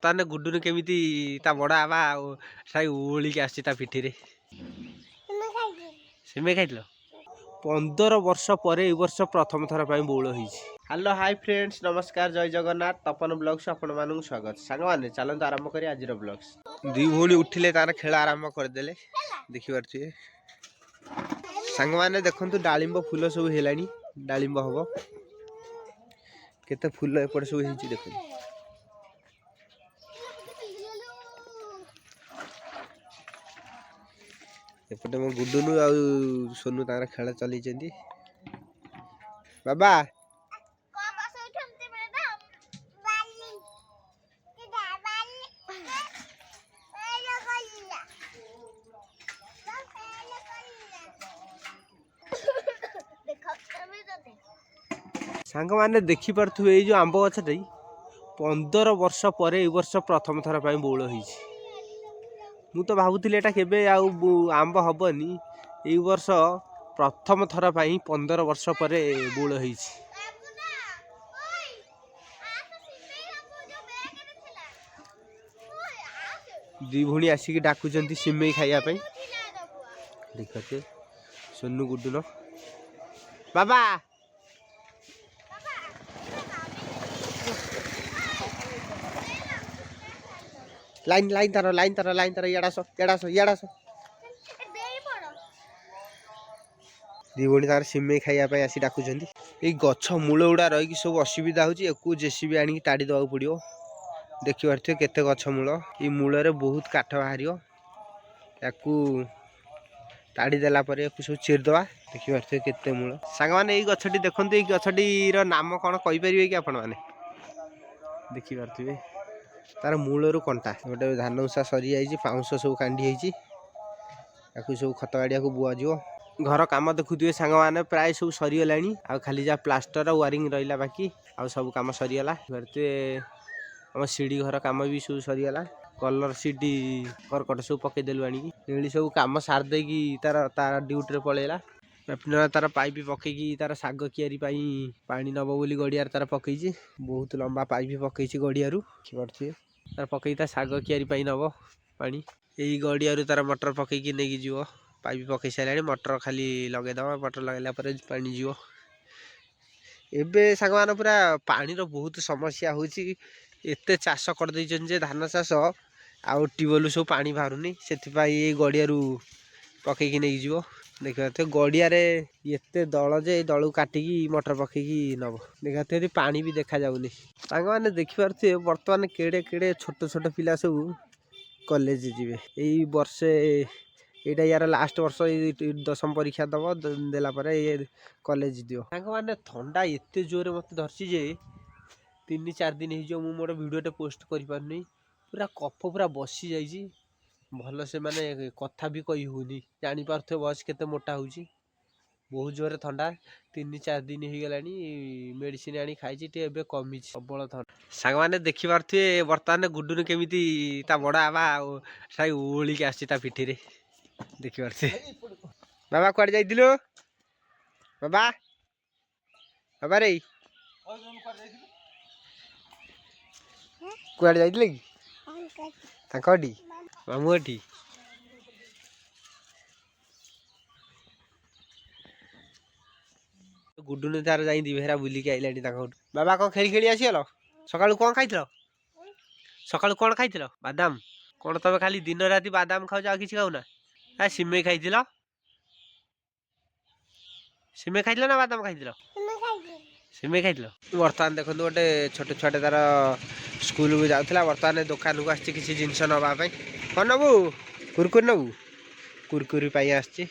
ताने गुड्डू केमिति ता बड़ा आबा साई ओली के आसी ता पिठी रे सिमे खाइलो 15 वर्ष पर ए वर्ष प्रथम थर पई बौल होईछि। हेलो हाय फ्रेंड्स नमस्कार जय जगन्नाथ तपन ब्लॉग्स आपण मानू स्वागत। सांग माने चलंत आरंभ करी आजिर ब्लॉग्स। दी भौणी उठिले तार खेल आरंभ कर देले देखि परछिए। सांग माने देखंतु डालिंब फूल सब हेलानी डालिंब हबो केते फूल एपड़ सब हेछि देखु। एपटे मो गुड्डुनु आ सोनू तार खेल चली जंदी बाबा सांग माने देखि परथु ए जो आंब गछटे 15 वर्ष पर ए वर्ष प्रथम थर पई बौल होईछि। मु तो भाबुथिले एटा केबे आंब हबनी ए वर्ष प्रथम थर पई 15 वर्ष पर बौल होईछि। दी भौणी आसिक डाकुचंती सिमेई खाइया पई देखते सोनू गुड्डू बाबा लाइन लाइन तार याडास दी भौणी तार सिमेई खाइया पई आसी डाकुचंती। ए गछ मूल उडा रही कि सब असुविधा होची एकु जेसीबी आनी टाडी दवा पड़ियो। देखि परथे केते गछ मूल ई मूल रे बहुत काठ बाहरियो याकू टाडी देला परे एकु सब चिर दवा देखि परथे केते मूल। सांग माने ई गछटी देखंतु ई गछटी रो नाम कोन कहि परिबे कि आपण माने देखि परथिबे तार मूल रु कंटा गोटे धान उषा सरी जाइए पाउंश सब कांडी होइछि याकू सब खत गाड़िया को बुआ जिवो। घर काम देखुए सांग माने प्राय सब सरीगलानी आ खाली जा प्लास्टर वायरिंग रहिला बाकी आ सब काम सरीगला। आम सीढ़ी घर काम भी सब सरीगला कलर सीटी करकट सब पकई देलु आनी एली सब काम सार देकी तार तार ड्यूटी रे पळेला। पेपना तार पाइप पकईकी तार साग कियारी पाई पानी नब बोली गड़ियार तार पकईछि बहुत लंबा पाइप पकईछि गड़ियारू परथिए तार पकई ता साग कियारी पाई नब पानी एई गड़ियारू तार मोटर पकईकी नेकी जिवो पाइप पकई सारानी मोटर खाली लगे दवा मोटर लगेला पर पानी जिवो। एबे सांग मान पूरा पानी रो बहुत समस्या होछि एते चाष कर दैछन जे धान चाष आउ ट्यूबवेल सब पानी बाहरुनी सेथिपाई ए गड़ियारू पकईकी नेकी जिवो। देखते गड़िया रे एते दल जे दलू काटिकी मोटर पकईकी नब देखते पानी भी देखा जाउनी। सांग माने देखि परथे वर्तमान केड़े केड़े छोट छोट पिला सब कॉलेज जीवे एई वर्षे एटा यार लास्ट वर्ष 10वीं परीक्षा दब देला परे ये कॉलेज दियो। सांग माने ठंडा एते जोरे मते धरसी जे 3-4 दिन हे जो मु मोर वीडियोटे पोस्ट करि पारनी पूरा कफ पूरा बसी जाइछि भल से माने कथा भी कहि होनी जानी पारथे बस केते मोटा होउछि बहुत जोरे ठंडा 3-4 दिन हे गलानी मेडिसिन आनी खाइछि टे एबे कमी सबल ठंडा। सांग माने देखि पारथे वर्तमान गुड्डू केमिति ता बड़ा आबा साई ओली के आसी ता पिठी रे देखि पारथे। बाबा कुआड जाइदिलो बाबा बाबा रे कुआड जाइदिले कि तांकोडी मामुटी गुड्डू ने तार जाई दिभेरा बुली के आइलानी ताको बाबा को खेली खेली आसीलो सकाळु कोन खाइथिलो सकाळु कोन खाइथिलो बादाम कोन तबे खाली दिन राती बादाम खाउ जा किछ खाउ ना आ सिमे खाइथिलो सिमे खाइथिलो ना बादाम खाइथिलो सिमे खाइथिलो। वर्तमान देखंतु गोटे छोटे छोटे तार स्कूल को जाउथला वर्तमान दुकान को आछि किछि जिंस नबा पई कोन नबु कुरकुरी नबु कुरकुरी पाई आछि।